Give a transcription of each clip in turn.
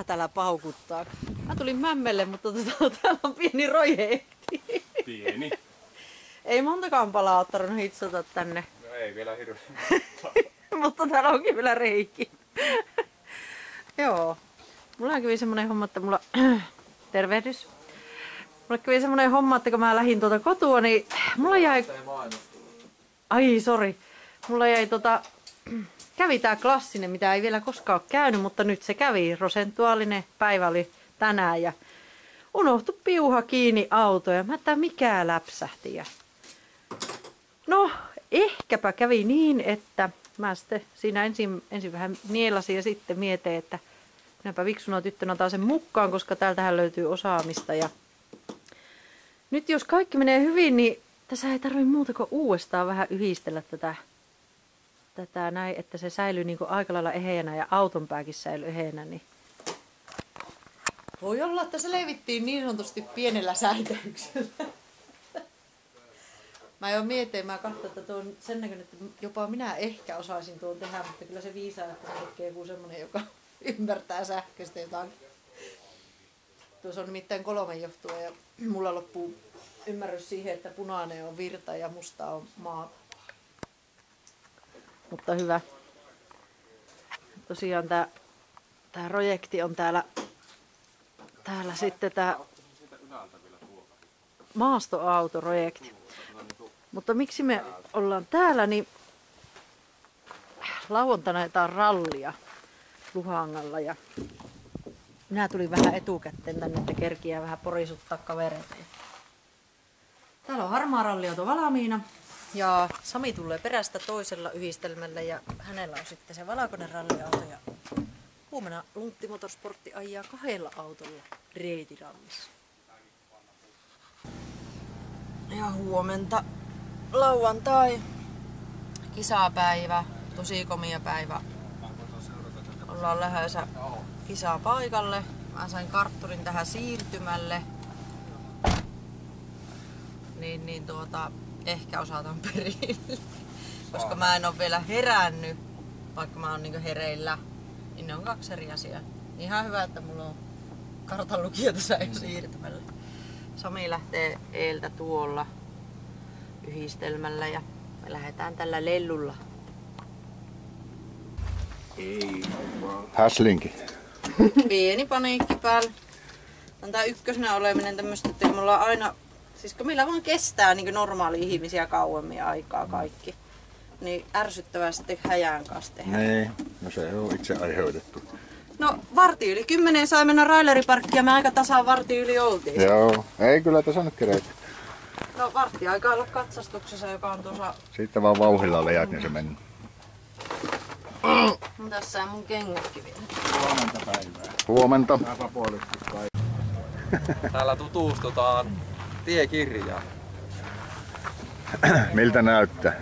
Mikä täällä paukuttaa? Mä tulin mämmelle, mutta täällä on pieni projekti. Pieni. Ei montakaan palaa ottanut hitsata tänne. No ei vielä hirveän. Mutta täällä onkin vielä reikki. Joo. Mulla kävi semmonen homma, että mulla... Tervehdys. Mulla kävi semmonen homma, että kun mä lähdin tuota kotua, niin mulla jäi... Ai, sori. Mulla jäi kävi tää klassinen, mitä ei vielä koskaan ole käynyt, mutta nyt se kävi. Prosentuaalinen päivä oli tänään ja unohtui piuha kiinni autoon. Mä että mikä läpsähti. No, ehkäpä kävi niin, että mä sitten siinä ensin vähän nielasin ja sitten mietin, että minäpä viksuna tyttönä otan sen mukaan, koska täältähän löytyy osaamista. Ja nyt jos kaikki menee hyvin, niin tässä ei tarvitse muuta kuin uudestaan vähän yhdistellä tätä näin, että se säilyy niin kuin aika lailla eheänä ja auton pääkin säilyy eheänä. Niin voi olla, että se leivittiin niin sanotusti pienellä säikäyksellä. Mä jo mietin, mä katsoin, että tuo on sen näköinen, että jopa minä ehkä osaisin tuon tehdä, mutta kyllä se viisaa, että se tekee joku semmonen, joka ymmärtää sähköistä jotakin. Tuossa on nimittäin 3 johtua ja mulla loppuu ymmärrys siihen, että punainen on virta ja musta on maata. Mutta hyvä. Tosiaan tää projekti on täällä sitten tää maastoautoprojekti. Mutta miksi me ollaan täällä, niin lauantaina on rallia Luhangalla ja minä tulin vähän etukäteen tänne, että kerkiää vähän porisuttaa kavereita. Täällä on harmaa ralliauto valmiina ja Sami tulee perästä toisella yhdistelmällä ja hänellä on sitten se valkoinen ralliauto ja huomenna Luntti Motorsportti ajaa 2 autolla reitirallissa. Ja huomenta lauantai, kisapäivä, tosi komia päivä. Ollaan lähdössä kisapaikalle. Mä sain kartturin tähän siirtymälle. Niin ehkä osataan perille. Koska mä en oo vielä herännyt, vaikka mä oon niinku hereillä. Niin ne on 2 eri asiaa. Ihan hyvä, että mulla on kartanlukija tässä jo siirtymällä. Sami lähtee eeltä tuolla yhdistelmällä ja me lähdetään tällä lellulla. Häslinki. Pieni paniikki päällä. On tää ykkösenä oleminen tämmöstä, että me ollaan aina, siis kun meillä vaan kestää niin normaali ihmisiä kauemmin aikaa kaikki, niin ärsyttävää sitten häjään kanssa tehdä. Niin, no se on itse aiheutettu. No 10:15 sai mennä Raileriparkkiin ja me aika tasaan 10:15 oltiin. Joo, ei kyllä tässä nyt kereitä. No 1:00 aikaa olla katsastuksessa, joka on tuossa... Sitten vaan vauhdilla vejät, niin se meni. No tässä on mun kengätkin vielä. Huomenta päivää. Huomenta. Täällä tutustutaan tiekirjaan. Miltä näyttää?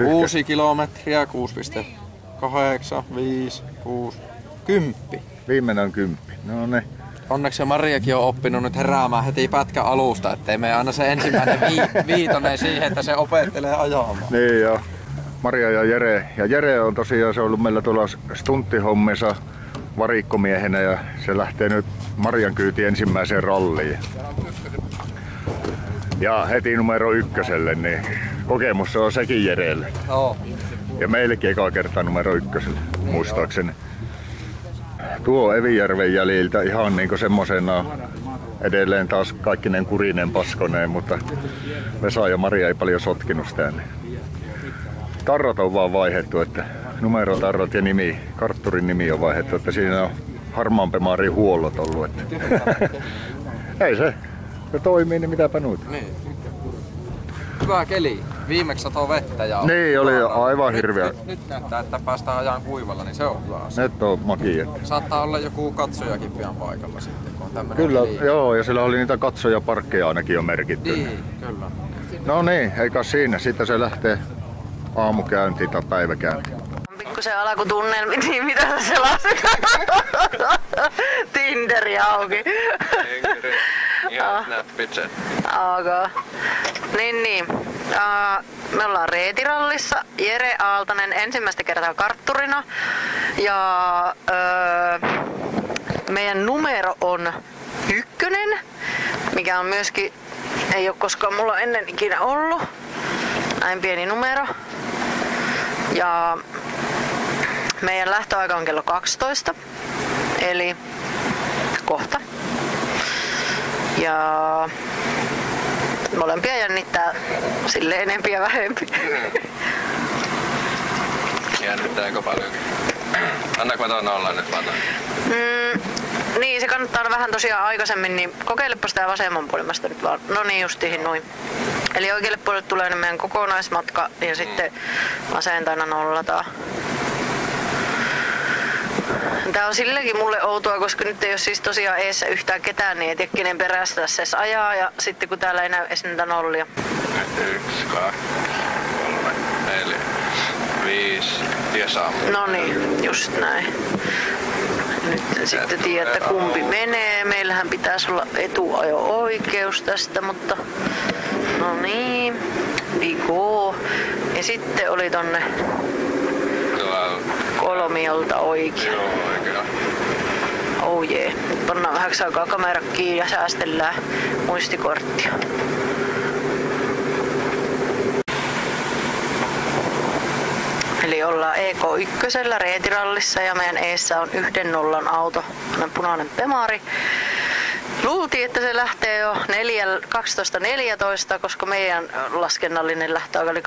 6 kilometriä, 6,8, 5, 6, 10. Viimeinen on 10. No ne. Onneksi Mariakin on oppinut nyt heräämään heti pätkän alusta, ettei me aina se ensimmäinen viitonen siihen, että se opettelee ajamaan. Niin joo. Maria ja Jere. Ja Jere on tosiaan se ollut meillä tuolla stunttihommissa varikkomiehenä ja se lähtee nyt Marian kyytiin ensimmäiseen ralliin. Ja heti numero 1, niin kokemus on sekin Jerelle. Joo. Ja meillekin eka kertaa numero 1, muistaakseni. Tuo Evijärven jäljiltä ihan niinku semmosena edelleen taas kaikkinen kurinen paskoneen, mutta Vesa ja Maria ei paljon sotkinut sitä. Tarrat on vaan vaihdettu, että numerotarrat ja nimi, kartturin nimi on vaihdettu, että siinä on harmaampi maarin huollot ollut. Että. Ei se toimii, niin mitäpä noita. Niin. Hyvä keli. Viimeksi satoi vettä ja... Niin, oli aivan hirveä. Nyt näyttää, että päästään ajan kuivalla, niin se on hyvä asia. Nyt on makia. Saattaa olla joku katsojakin pian paikalla sitten, kun on tämmönen Kyllä, keli. joo, ja sillä oli niitä katsojaparkkeja ainakin jo merkitty. Niin, kyllä. No niin, eikä siinä. Sitten se lähtee aamukäyntiin tai päiväkäyntiin. Pikkusen alkutunnelmi, niin mitä sä selasit? Tinderi auki. Ihan Snapchat. Okay. Niin. Me ollaan reitirallissa. Jere Aaltonen ensimmäistä kertaa kartturina. Ja Meidän numero on 1, mikä on myöskin, ei ole koskaan mulla ennen ikinä ollut. Näin pieni numero. Ja meidän lähtöaika on kello 12. Eli kohta. Ja molempia jännittää sille enempi ja vähempi. Jännittääkö paljonkin? Annako mä tuon olla nyt vaan? Niin, se kannattaa aina vähän tosiaan aikaisemmin, niin kokeilepa sitä vasemmanpuolimasta nyt vaan. No niin, justiin noin. Eli oikealle puolelle tulee meidän kokonaismatka ja sitten vasenta aina nollataan. Tää on silläkin mulle outoa, koska nyt ei ole siis tosiaan eessä yhtään ketään, niin ei tiedä kenen perästä tässä edes ajaa. Ja sitten kun täällä ei näy edes niitä nollia. 1, 2, 3, 4, 5 ja sammu. No niin, just näin. Nyt sitten tiedätte kumpi menee. Meillähän pitäisi olla etuajo-oikeus tästä, mutta no niin, we go. Ja sitten oli tonne kolmiolta oikein. Joo, oikein. Oh jee. Nyt pannaan vähäksi aikaa kamera kiinni ja säästellään muistikorttia. Eli ollaan EK1 reetirallissa ja meidän eessä on 1-0 auto, punainen Bemari. Luultiin, että se lähtee jo 12.14, koska meidän laskennallinen lähtöaika oli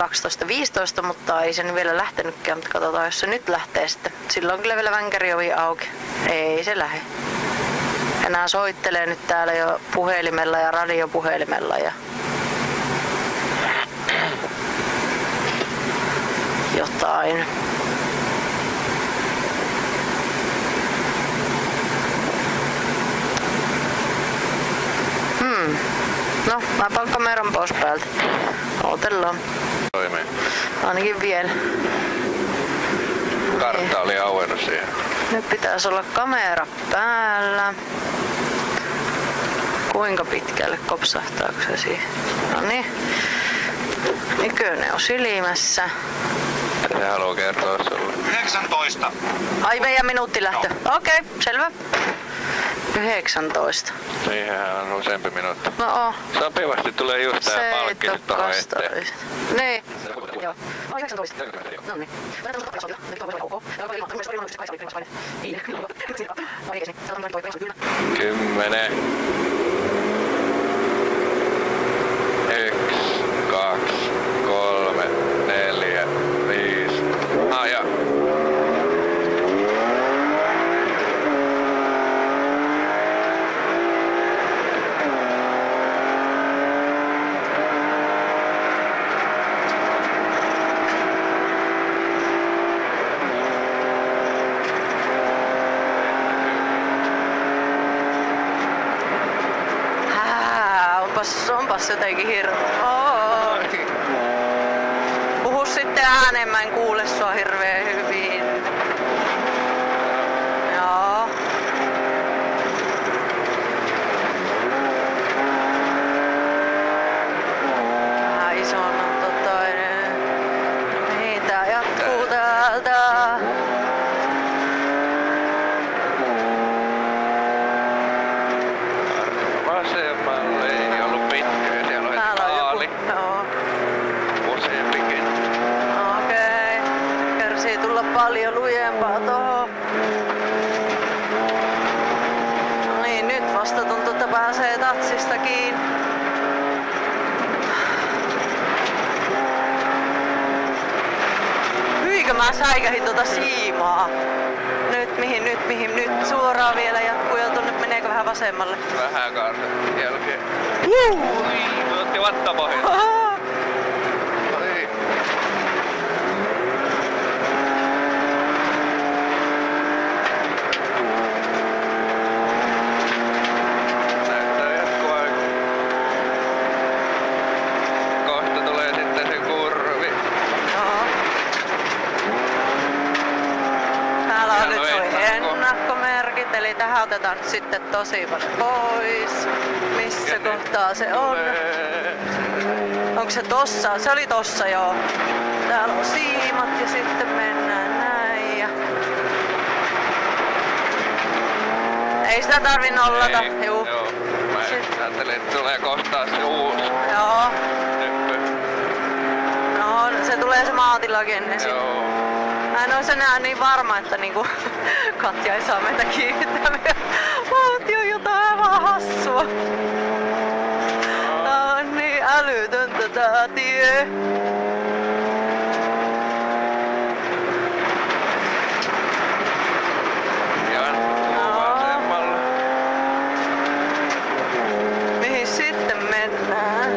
12.15, mutta ei se nyt vielä lähtenytkään, mutta katsotaan, jos se nyt lähtee sitten. Silloin on kyllä vielä vänkäriovi auki. Ei se lähde. Enää soittelee nyt täällä jo puhelimella ja radiopuhelimella ja jotain. No, mä panen kameran pois päältä. Odotellaan. Toimii. Ainakin vielä. Kartta oli auennut siihen. Nyt pitäisi olla kamera päällä. Kuinka pitkälle kopsahtaako se siihen? Noniin. Ikönen on silmässä. Se haluaa kertoa sulle. 19. Ai meidän minuuttilähtö. Okei, selvä. 19. Siihenhän on useampi minuutti. No oo. Sopivasti tulee just tää palkki nyt tohon eteen. Niin. Joo. 19. No niin. 10. 1, 2, 3, 4, 5. Ja. Onpas jotenkin hirveä. Puhu sitten ääneen, mä en kuule sua hirveän hyvin. Joo. Vähän ison on toinen. Niin tää jatkuu täältä. Vasemmalle ei ollut pitkä, siellä on Täällä on maali. joku. Joo. Useampikin. Okei. Kärsii tulla paljon lujempaa tohon. No niin, nyt vasta tuntuu, että pääsee tatsista kiinni. Hyikö mä säikähin tuota siimaa? Nyt suoraan vielä jatkuu ja tonne meneekö vähän vasemmalle? Vähän kanssa jälkeen. Me otti vattapohjaa. Näyttää jatkuu aika. Kohta tulee sitten se kurvi. Joo. Täällä on nyt toi ennakkomerkit, eli tähän otetaan nyt sitten tosi paljon pois. Missä kohtaa se on? Onko se tossa? Se oli tossa joo. Täällä on siimat ja sitten mennään näin. Ja Ei sitä tarvi nollata. Ei, Juu. joo. Mä ajattelin, että tulee kohtaa se uusi Joo. nyppy. No, se tulee se maatilakin ennen sinne. Joo. Mä en ois enää niin varma, että niinku Katja ei saa meitä kiinnittää. Vauhti on jotain aivan hassua. Tää on niin älytöntä tää tie. Ja vasemmalle. Mihin sitten mennään?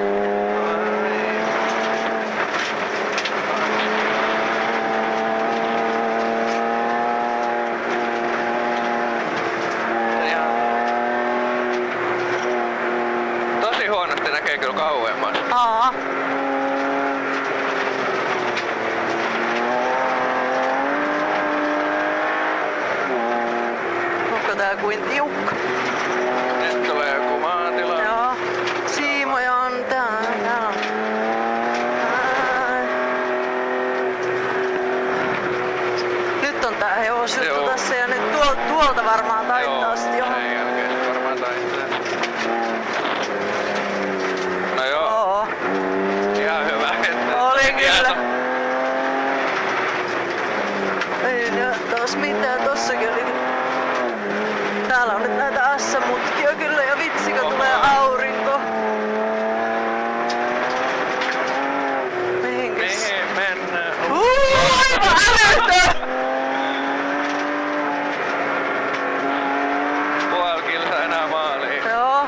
Tosi huonosti näkee kyllä kauemmas. Aa. Onko tää kuin tiukka? Nyt tulee joku maatila. Joo. Siimoja on täällä. Nyt on tää hevosjuttu Joo. tässä ja nyt tuolta varmaan taittaa sit jo. Sen jälkeen se varmaan taittaa. No joo, Oo. ihan hyvä. Että Oli meni kyllä. ihan- Ei taas mitään, tossakin oli. Täällä on nyt näitä S-mutkia kyllä ja vitsi kun tulee aurinko. Mihinkäs? Mihin mennään? Aivan älytön! Puoli kilsaa enää maaliin. Joo.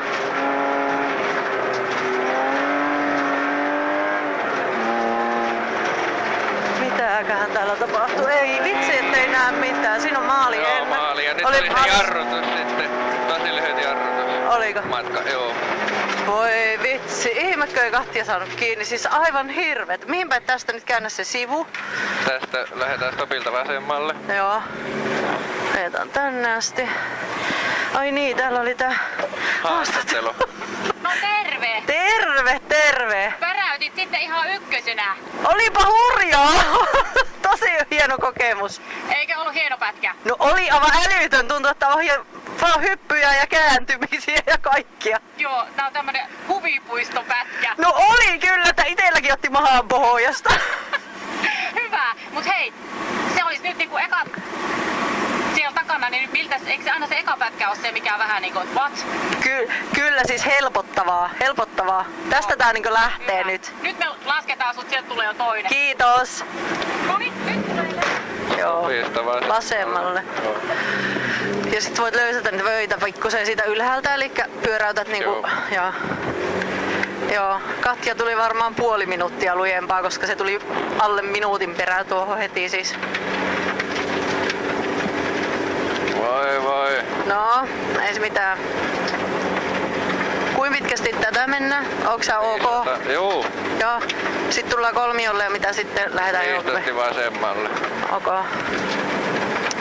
Mitäköhän täällä tapahtuu? Ei vitsi, ettei näe mitään. Siinä on maali Joo, ennen. maali. Ja nyt Oli oli se pas- jarrutus sitten. Tosi lyhyt jarrutus. Oliko? Matka, joo. Voi vitsi, ihmekö ei Katja saanut kiinni, siis aivan hirvet. Mihin päin tästä nyt käännä se sivu? Tästä lähdetään stopilta vasemmalle. Joo. Ajetaan tänne asti. Ai niin, täällä oli tää Haastattelu. No terve! Terve, terve! Väräytit sitten ihan ykkösenä. Olipa hurjaa! Tosi hieno kokemus. Eikö ollut hieno pätkä? No oli aivan älytön, tuntui, että vaan hyppyjä ja kääntymisiä ja kaikkia. Joo, tää on tämmönen huvipuistopätkä. No oli kyllä, että itelläkin otti mahaan pohjasta. Hyvä, mut hei, se olisi nyt niinku eka siellä takana, niin miltä, eikö se aina se eka pätkä ole se, mikä on vähän niinku, what? Kyllä siis helpottavaa, helpottavaa. Tästä tää niinku lähtee Hyvä. nyt. Nyt me lasketaan sut, sieltä tulee jo toinen. Kiitos. Noniin, nyt tulee. Joo, Viistä vasemmalle. Ja sit voit löysätä niitä vöitä pikkusen siitä ylhäältä, eli pyöräytät niinku... Joo. Ja, joo, Katja tuli varmaan puoli minuuttia lujempaa, koska se tuli alle minuutin perään tuohon heti siis. Voi. No, ei se mitään. Kuin pitkästi tätä mennään? Onko sä ok? Juu, Joo. Sitten tullaan kolmiolle ja mitä sitten lähdetään johonkin? viistosti vasemmalle. Ok.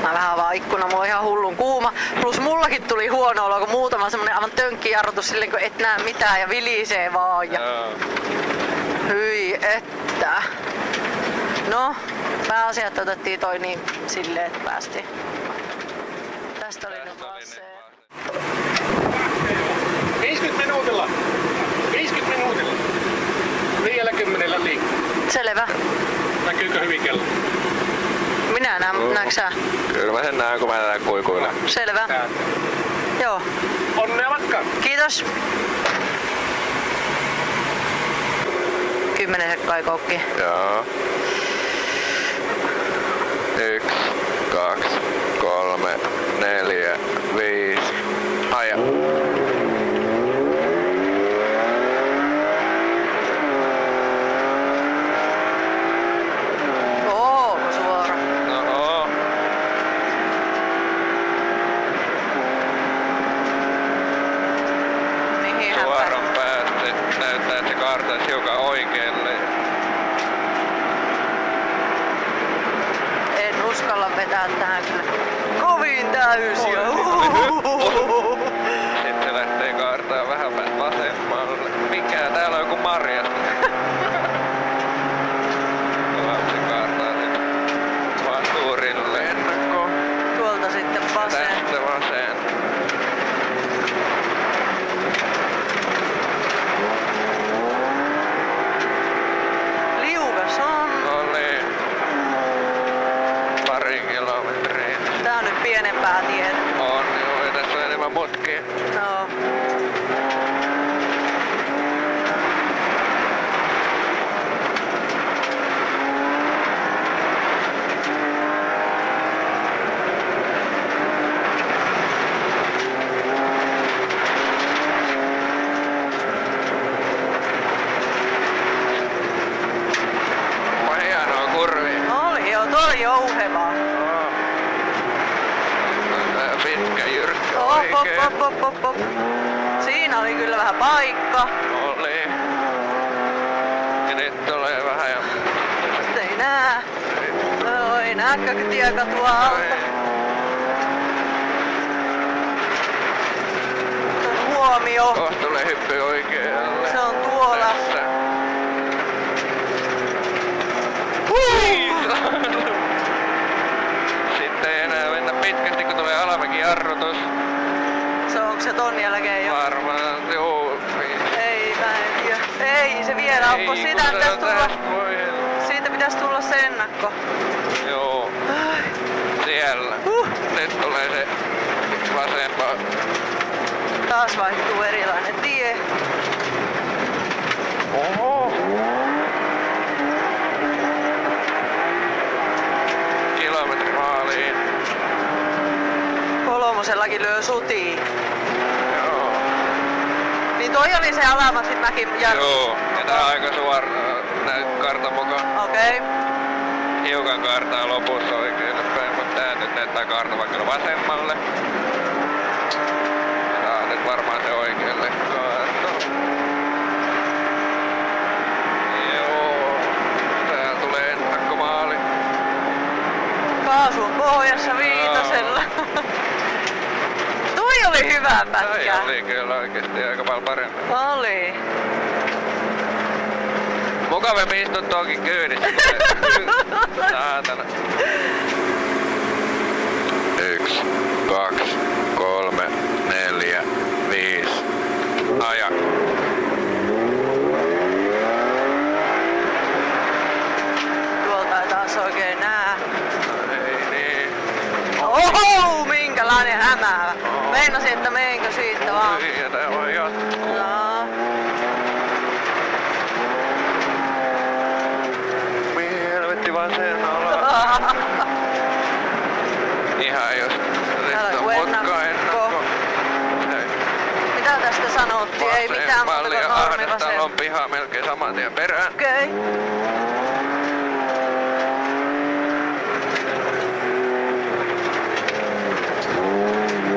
Mä vähän avaan ikkuna, mulla on ihan hullun kuuma. Plus mullakin tuli huono olo, kun muutama semmonen aivan tönkkijarrutus silleen, kun et näe mitään ja vilisee vaan. Ja... Joo. Hyi, että. No, pääasia, että otettiin toi niin silleen, että päästiin. Tästä oli nyt vaan se. 50 minuutilla. 50 minuutilla. 50 liikkuu. Selvä. Näkyykö hyvin kello? Minä näen, mutta näetkö sä? Kyllä mä sen näen, kun mä tätä kuikuilen. Selvä. Joo. Onnea matkaan. Kiitos. 10 sekkaa kokki. Joo. 1, 2, 3, 4, 5. Aja. Oo, suora. No. Mihin hän Suoran päästä. Näyttää, että se kaartaisi hiukan oikealle. En uskalla vetää tähän kyllä. Kovin täysiä. Sitten se lähtee kaartaa vähän päin vasemmalle. Mikä? Täällä on joku marjas. Se kaartaa nyt vastuurille ennakkoon. Tuolta sitten vasen. Tästä vasen. putki. No. Hienoa kurvia. Oli joo, tuo oli jouhevaa. Pitkä jyrkkä Op, oikein. op. Siinä oli kyllä vähän paikka. Oli. Ja nyt tulee vähän ja... Nyt ei nää. No, ei nääkö tiekatua alta. Huomio. Kohta tulee hyppy oikealle. Se on tuolla. Tässä. Sitten ei enää mennä pitkästi, kun tulee alamäkijarrutus. Se onko se ton jälkeen jo? Varmaan, joo. Ei, mä en tiedä. Ei se vielä on, kun siitä pitäisi tulla. Siitä pitäisi tulla se ennakko. Joo. Siellä. Nyt tulee se vasempaa. Taas vaihtuu erilainen tie. Oho. Kilometri maaliin. Kolmosellakin lyö sutiin. Joo. Niin toi oli se Alamatsin mäki. Joo. Ja tää on aika suora näin kartan mukaan. Okei. Hiukan kartaa lopussa oikealle päin, mutta tää nyt näyttää kartava kyllä vasemmalle. Ja tää on nyt varmaan se oikealle kartta. Joo. Tää tulee ennakkomaali. Kaasu on pohjassa viitosella. Toi oli hyvä Tää pätkä. oli kyllä oikeesti aika paljon parempi. Oli. Mukavempi istua tuonkin kyydissä. Saatana. 1, 2, 3, 4, 5. Aja. Tuolta ei taas oikein nää. Ei niin. Oho, minkälainen hämäävä. Meinasin, että meenkö siitä vaan. Ja tää voi jatkuu. No. Helvetti vasemmalla. Ihan just. Täällä Nyt on on ennakko. ennakko. Mitä tästä sanottiin? Ei mitään muuta Vasemmalle kuin ja normi Ahdetalon vasen. piha melkein saman tien perään. Okei.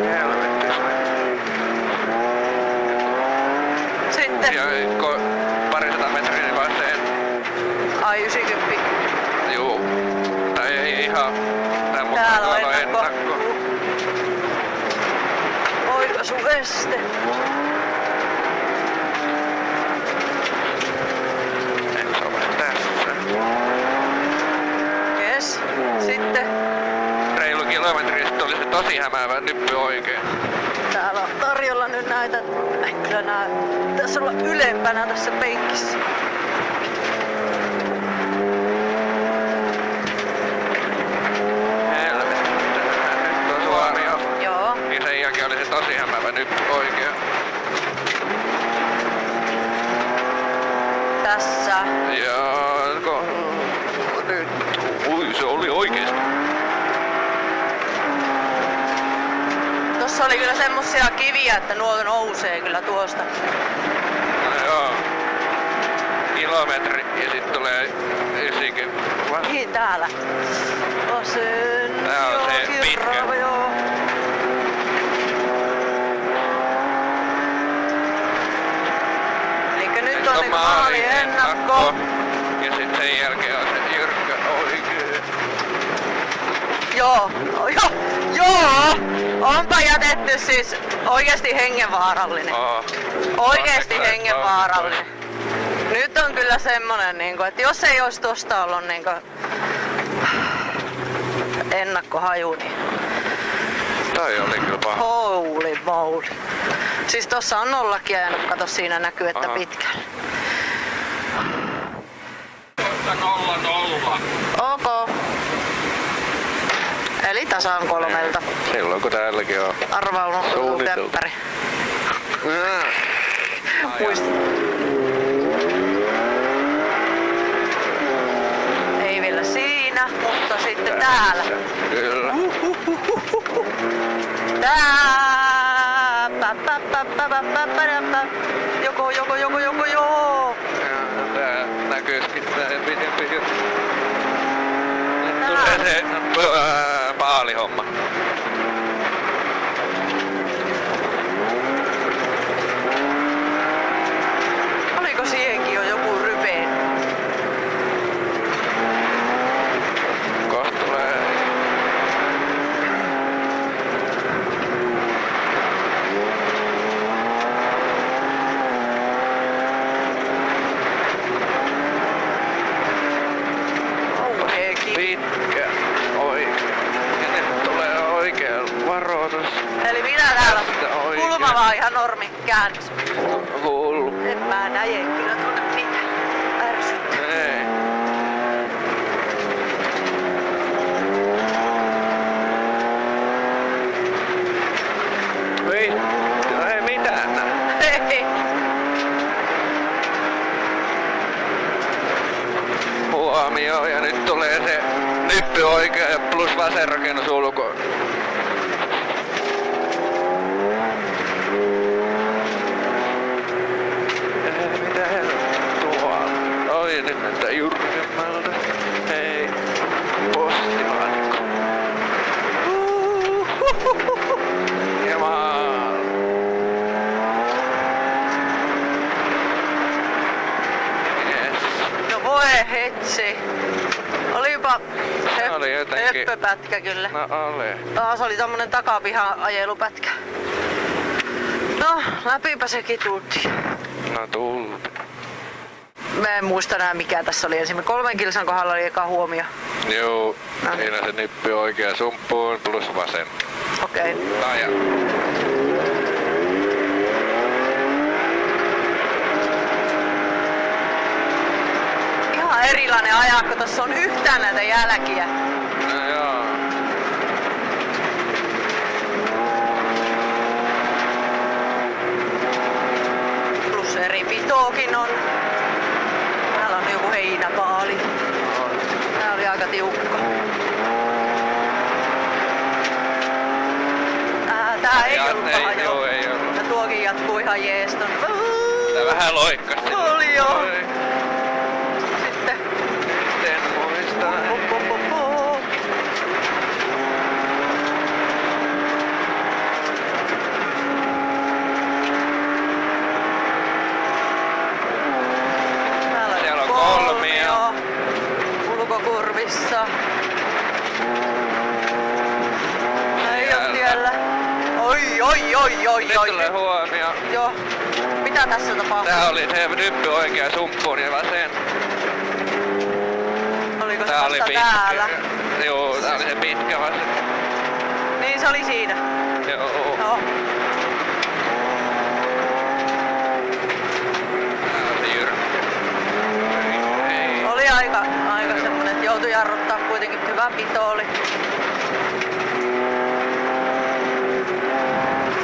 Helvetti. Sitten. Ja parisataa metriä niin vasen. Ai 90. Juu. Tai ei ihan. Tää mukaan Täällä on tuolla on ennakko. ennakko. Oikaisu este. Eikö se ole tässä? Yes. Sitten. Reilu kilometri, sitten oli se tosi hämäävä nyppy oikein. Täällä on tarjolla nyt näitä. Kyllä nää. Tässä olla ylempänä tässä penkissä. Helvetti. Nyt on suoria. Joo. Niin sen jälkeen oli se tosi hämäävä nyppy oikein. Tässä. Ja nyt. Ui, se oli oikeesti. Tossa oli kyllä semmosia kiviä, että nuo nousee kyllä tuosta. No joo. Kilometri ja sit tulee 90. Niin täällä. Vasen. Tää on joo, se pitkä. kirraava, joo. Elikkä nyt on niinku maali ennakko. Ja sit sen jälkeen on se jyrkkä oikein. Joo. Onpa jätetty siis oikeesti hengenvaarallinen. Oikeesti Onneksi hengenvaarallinen. Nyt on kyllä semmonen niinku, että jos ei olisi tosta ollut niinku ennakkohaju, niin Toi oli kyllä paha. holy moly. Siis tossa on nollakin ajanut, kato siinä näkyy, että Aha. pitkällä. 0-0. Ok. Eli tasan 3. Silloin kun täälläkin on Arvaa unohtuu suunniteltu. käppäri. Muista. Ei vielä siinä, mutta sitten täällä. Kyllä. Tää. Joko. Tää näkyisikin tää pidempi juttu. Nyt tulee se paalihomma. Oliko siihenkin jo joku rypeen? Kohta tulee. Pitkä oikea. Ja nyt tulee oikea varoitus. Eli minä täällä Oikein. kulma vaan ihan normi käännös. Hullu. En mä näe kyllä tuonne mitään. Ärsyttää. Ei. Ei mitään näe. Hei. Huomio ja nyt tulee se nyppy oikea ja plus vasen rakennus ulkoon. Mitä tuolla? Oi nyt näyttää jyrkemmältä. Hei. Postilaatikko. Ja maal. Yes. No voi hetsi. Olipa Se oli jotenkin- höppöpätkä kyllä. No ole. Taas oli tommonen takapihan ajelupätkä. No, läpipä sekin tultiin. No tullut. Mä en muista enää mikä tässä oli ensimmäinen. 3 kilsan kohdalla oli eka huomio. Joo, No. siinä se nyppy oikea sumppuun plus vasen. Okei. Taja. Ihan erilainen ajaa, kun tässä on yhtään näitä jälkiä. No joo. Plus eri pitoakin on. Täällä on joku heinäpaali. Tää oli aika tiukka. Tää ei ollut paha Joo, joo. ei ollut. Ja tuokin jatkuu ihan jees ton. Tää vähän loikkasti. Oli joo. Oi, Sitten. en muista. Täällä Siellä on kolmio. Ulkokurvissa. Ei oo tiellä. Oi. Nyt tulee huomio. Joo. Mitä tässä tapahtuu? Tää oli se nyppy oikea sumppuun ja vasen. Oliko se Tää oli vasta pitkä. täällä? Joo, tää oli se pitkä vasen. Niin se oli siinä. Joo. Joo. Tää oli jyrkkä. Ei. Oli aika semmonen, että joutui jarruttaa kuitenkin. Hyvä pito oli.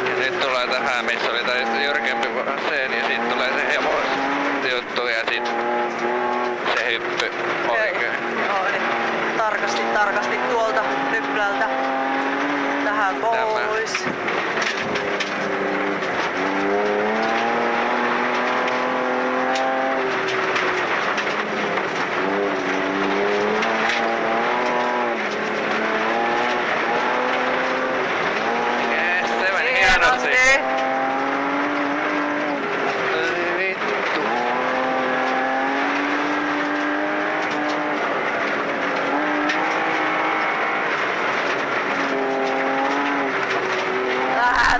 Ja nyt tulee tähän, missä oli tää jyrkempi vasen ja sit tulee se hevos juttu ja sit se hyppy oikein. Joo, eli tarkasti tuolta nyplältä tähän pois. Yes, se meni hienosti. Vittu.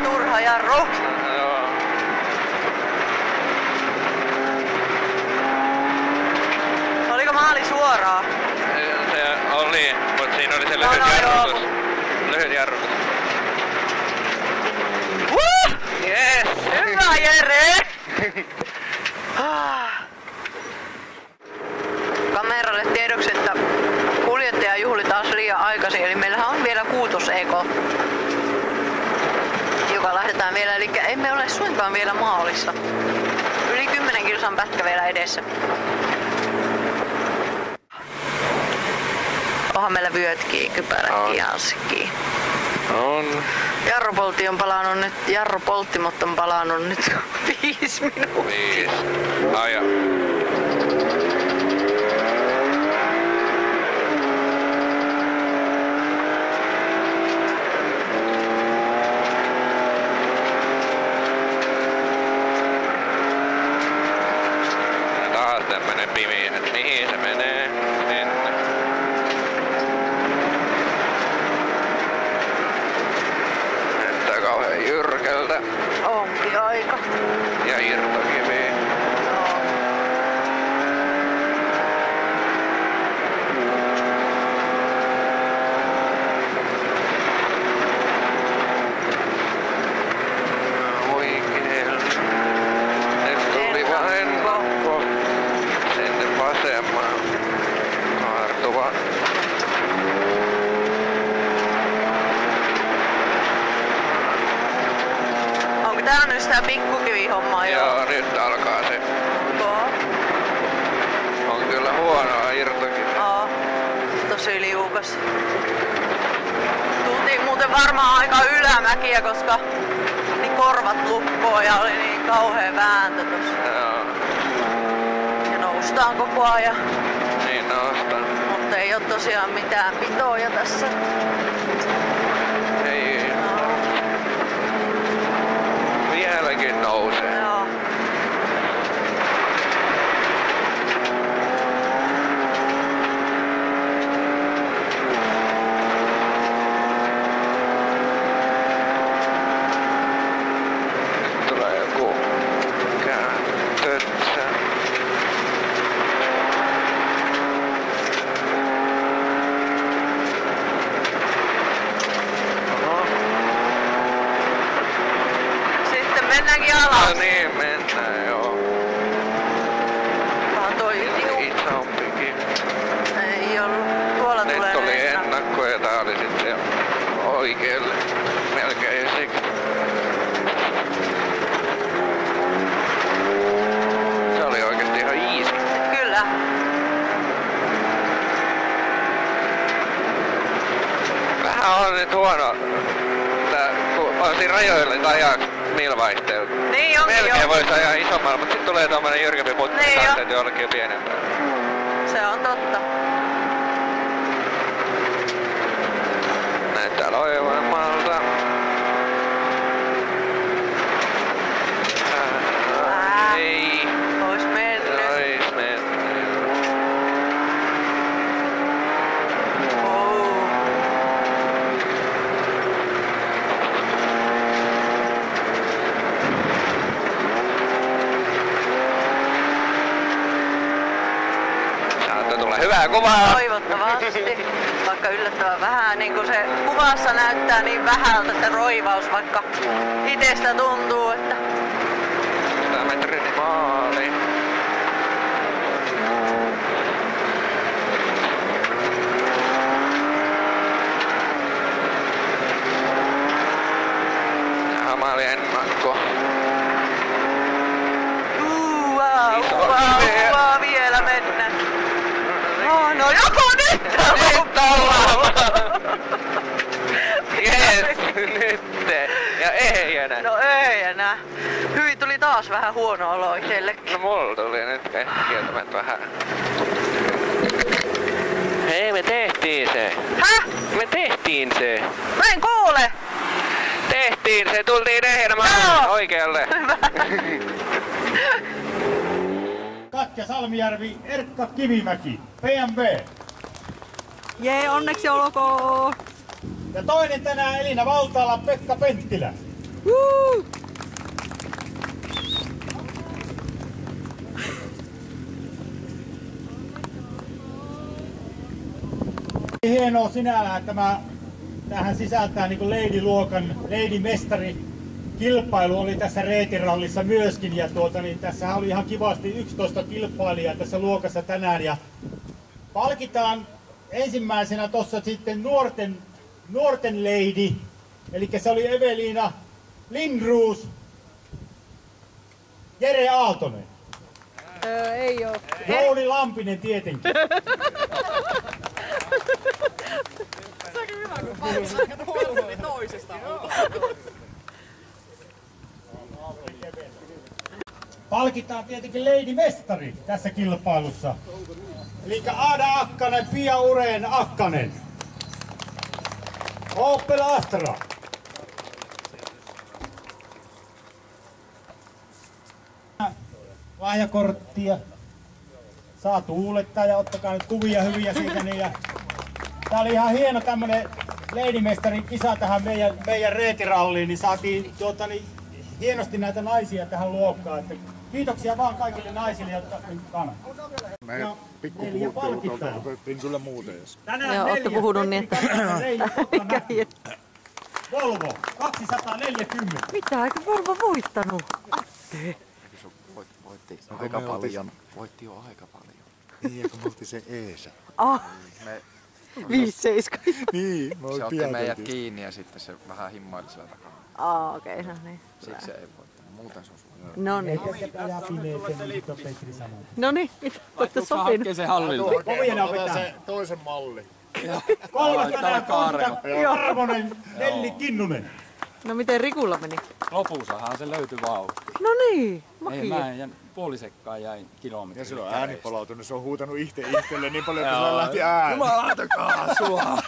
Turha jarru. Joo. Oliko maali suoraa? Se oli, mutta siinä oli se No, lyhyt no, jarrutus. joo. Lyhyt jarrutus. Yes! Hyvä Jere! Kameralle tiedoksi, että kuljettaja juhli taas liian aikaisin, eli meillähän on vielä 6 Virtus Eco, joka lähdetään vielä, eli emme ole suinkaan vielä maalissa. Yli 10 kilsan pätkä vielä edessä. Onhan meillä vyötkin, kypärätkin ja hansikkiin. On. Jarrupoltti on palannut nyt, jarrupolttimot on palannut nyt 5 minuuttia. 5. Aja. Taas tämmönen pimiä, et mihin se menee? Näyttää kauhean jyrkältä. Onkin aika. Ja irtokivi. Oikein. Nyt tuli vain nokko sinne vasemmaan. Kaartuva. Onko tää nyt sitä pikkukivihommaa jo? Joo, nyt alkaa se. On kyllä huonoa irtokivi. Joo, tosi liukas. Tultiin muuten varmaan aika ylämäkiä, koska niin korvat lukkoo ja oli niin kauhea vääntö tossa. Joo, Ja noustaan koko ajan, niin nostan. mutta ei oo tosiaan mitään pitoja tässä. Ei. Vieläkin nousee. Joo. Tulee joku kääntötsä. Oho. Sitten mennäänkin alas. No niin, mennään joo. Vaan toi Isompikin. ei ollut. Tuolla Nyt tulee tuli enää. ennakko ja tää oli sitten jo oikealle. Melkein sekin. Se oli oikeesti ihan easy. Kyllä. Vähän on nyt huono. Tää, kun on siinä rajoilla tai ajaa milvaihteella. Niin onkin Melkein jo. voisi ajaa isommalla, mutta sitten tulee tommonen jyrkempi mutti, Niin niin jo. täytyy ollakin jo pienempää. Se on totta. Näyttää loivemmalta. Ei. Ois mennyt. Ois mennyt. Oh. Saattaa tulla hyvää kuvaa. Toivottavasti. Vaikka yllättävän vähän, niin kuin se kuvassa näyttää niin vähältä se roivaus, vaikka itsestä tuntuu, että 100 metrin maali. Ja maali ennakko. vielä mennä. No joko nyt? Nyt ollaan! Jes, nyt. Ja ei enää. No ei enää. Hyi, tuli taas vähän huono olo itsellekin. No mulla tuli nyt ehkä kieltämättä vähän. Hei, me tehtiin se. Häh? Me tehtiin se. Mä en kuule. Tehtiin se, tultiin ehjänä Joo. oikealle. Hyvä. Katja Salmijärvi, Erkka Kivimäki, BMW. Jee, onneksi olkoon. Ja toinen tänään Elina Valtaala, Pekka Penttilä. Hienoa sinällään, että tämähän sisältää niin Lady-luokan, Lady-mestari kilpailu oli tässä reitirallissa myöskin. Ja tässä oli ihan kivasti 11 kilpailijaa tässä luokassa tänään. Ja palkitaan ensimmäisenä tuossa sitten nuorten nuorten lady, eli se oli Eveliina Lindroos, Jere Aaltonen. Ei oo. Jouni Lampinen tietenkin. Palkitaan tietenkin Lady Mestari tässä kilpailussa. Eli Aada Akkanen, Pia Ureen Akkanen. Opel Astra. Lahjakorttia. Saa tuulettaa ja ottakaa nyt kuvia hyviä siitä. Niin ja tää oli ihan hieno tämmönen Lady Mestarin kisa tähän meidän reetiralliin, niin saatiin hienosti näitä naisia tähän luokkaan. Että kiitoksia vaan kaikille naisille, jotka kannat. Me pikkupuhuttelua otettiin kyllä muuten. Tänään Joo, ootte puhunut niin, että Volvo 240. mitä, eikö Volvo voittanut? Atte. Voitti aika paljon. Voitti jo aika paljon. Niin, kun me oltiin se Eesa. Me, 5-7. Niin, se otti meidät kiinni ja sitten se vähän himmaili siellä takana. Okei, no niin. Siksi se ei voittanut. Muuten se on sulla. No niin. Ajaa pimeeseen, niin kuin Petri sanoi. No niin, mitä olette sopinut? Se hallille. Kovien opetaan. Se toisen malli. Kolmas tänään Konsta Arvonen, Nelli Kinnunen. No miten Rikulla meni? Lopussahan se löytyi vauhti. No niin, Ei mä makia. ja puolisekkaan jäin kilometrin. Ja silloin ääni palautunut, se on huutanut itselle niin paljon, että se lähti ääni. Jumalauta kaasua!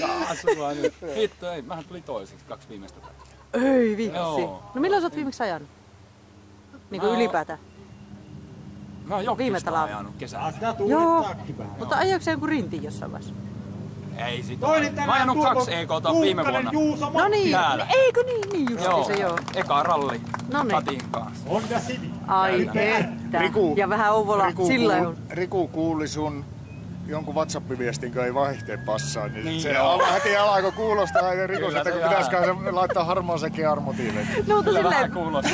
Kaasua nyt. Hitto ei, mähän tuli toiseksi 2 viimeistä päivää. Ei vitsi. Joo. No milloin sä oot viimeksi ajanut? Niin kuin Mä oon- ylipäätään. Mä oon Viime jokista talvena. ajanut kesällä. Sitä Joo. tuulettaakin vähän. Mutta ajoiko se joku rinti jossain vaiheessa? Ei sitä. Toinen Mä tänään oon ajanut Tuukka- 2 EK:ta viime vuonna. Tuukkanen Juuso No niin, Täällä. eikö niin justi se joo. Eka ralli No niin. Katin kanssa. Honda City. Ai että. Ja vähän Ouvola sillä on. Riku kuuli sun jonkun WhatsApp-viestin, kun ei vaihteen passaa, niin se joo. heti alkoi kuulostaa ja Riku Kyllä että se pitäisikö se laittaa harmaaseen kearmotiileen. No mutta Kyllä sillä vähän kuulostaa.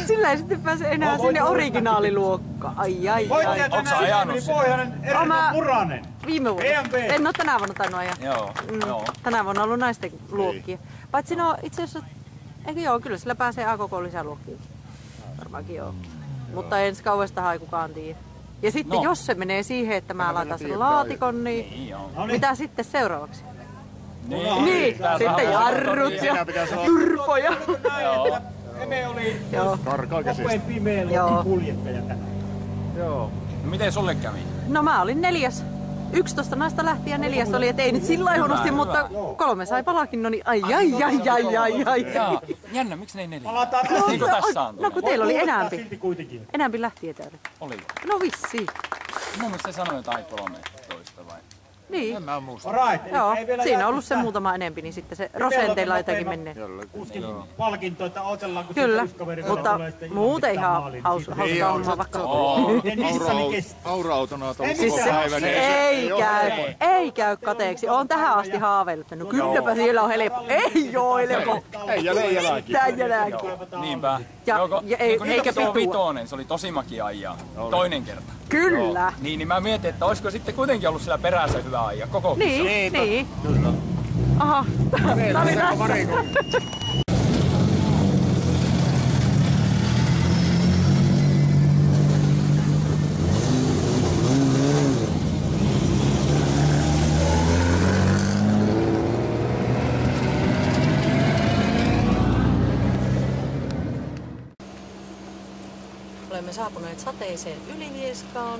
sillä ei sitten pääse enää sinne originaaliluokkaan. Ai. Voittaja Onks sä tänään ajanut Sipeli sen? Pohjonen, Erika Mä- Puranen. Viime vuonna. BMW. En oo tänä vuonna tainnut ajaa. Joo. Tänä vuonna on ollut naisten luokkia. Paitsi no itse asiassa, eikö joo, kyllä sillä pääsee AKK lisäluokkiin. Varmaankin joo. Mutta ensi kauestahan ei kukaan tiedä. Ja sitten No. jos se menee siihen, että mä laitan sen laatikon, niin Niin joo. No niin. mitä sitten seuraavaksi? Tää Niin, sitten vähän jarrut ja Siinä pitäisi olla turpoja. Joo. Eme oli Joo. karkaa käsistä. Opeen pimeä Joo. kuljettaja tänään. Joo. No miten sulle kävi? No mä olin 4. 11 naista lähti ja 4 oli, et ei nyt sillä lailla huonosti, Hyvä, mutta hyvä. 3 sai palakinnon, niin ai. Jaa, jännä, miksi ne ei 4? Palataan Niin kuin tässä on No kun teillä oli Voittaa enämpi. silti kuitenkin. Enämpi lähti etäällä. Oli. No vissiin. Mun mielestä se sanoi jotain 13 vai? Niin. En mä muista. Alright, eli Joo, ei vielä siinä on jaettu ollut se sitä muutama enempi, niin sitten se rosenteilla jotenkin menee. Kuskin palkinto, että otellaan kun Kyllä, se kaveri mutta tulee sitten muuten ilmoittaa ihan maaliin. hauska Niin on, homma vaikka. Ja Nissani kestää. Aura-autona on ollut Ei koko mitään. päivän. Ei käy kateeksi. Oon tähän asti haaveillut, että no kylläpä siellä on helppo. Ei oo helppo. Ei jäleenkin. Mitään jälääkin. Niinpä. Ja- ja ei- eikä tuo pitua. vitonen, se oli tosi makia ajaa. Toinen kerta. Kyllä. Niin mä mietin, että olisiko sitten kuitenkin ollut siellä perässä hyvä ajaa koko kisa. Niin. Aha, tää oli tässä. Olemme saapuneet sateiseen Ylivieskaan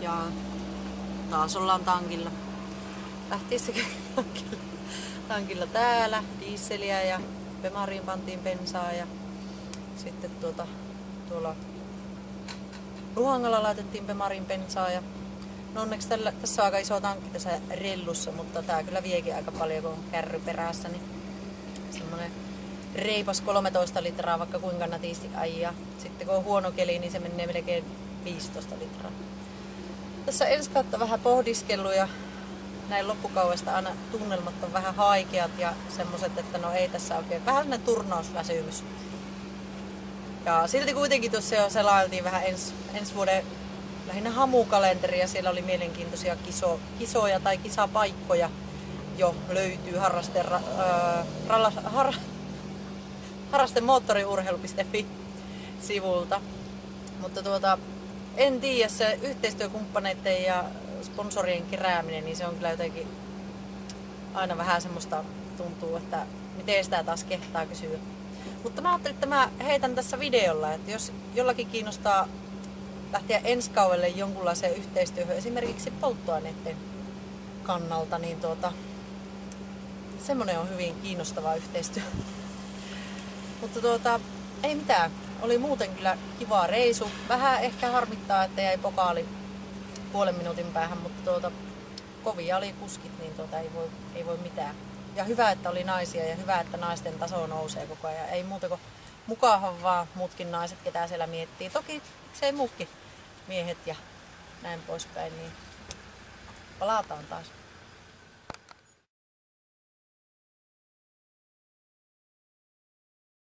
ja taas ollaan tankilla. Lähtiessäkin tankilla täällä, diisseliä ja Bemariin pantiin bensaa ja sitten tuolla Luhangalla laitettiin Bemariin bensaa ja no onneksi tässä on aika iso tankki tässä rellussa, mutta tää kyllä viekin aika paljon kun on kärry perässä, niin semmonen reipas 13 litraa vaikka kuinka natisti ajaa. Sitten kun on huono keli, niin se menee melkein 15 litraa. Tässä ensi kautta vähän pohdiskellut ja näin loppukaudesta aina tunnelmat on vähän haikeat ja semmoset, että no ei tässä oikein vähän sellainen turnausväsymys. Ja silti kuitenkin tuossa jo selailtiin vähän ensi vuoden lähinnä hamukalenteri ja siellä oli mielenkiintoisia kisoja tai kisapaikkoja. jo löytyy harrastemoottoriurheilu.fi sivulta. Mutta en tiedä, se yhteistyökumppaneiden ja sponsorien kerääminen, niin se on kyllä jotenkin aina vähän semmoista tuntuu, että miten sitä taas kehtaa kysyä. Mutta mä ajattelin, että mä heitän tässä videolla, että jos jollakin kiinnostaa lähteä ensi kaudelle jonkunlaiseen yhteistyöhön, esimerkiksi polttoaineiden kannalta, niin semmonen on hyvin kiinnostava yhteistyö. Mutta ei mitään. Oli muuten kyllä kiva reisu. Vähän ehkä harmittaa, että jäi pokaali puolen minuutin päähän, mutta kovia oli kuskit, niin ei voi mitään. Ja hyvä, että oli naisia ja hyvä, että naisten taso nousee koko ajan. Ei muuta kuin mukahan vaan muutkin naiset, ketä siellä miettii. Toki se ei muutkin miehet ja näin poispäin, niin palataan taas.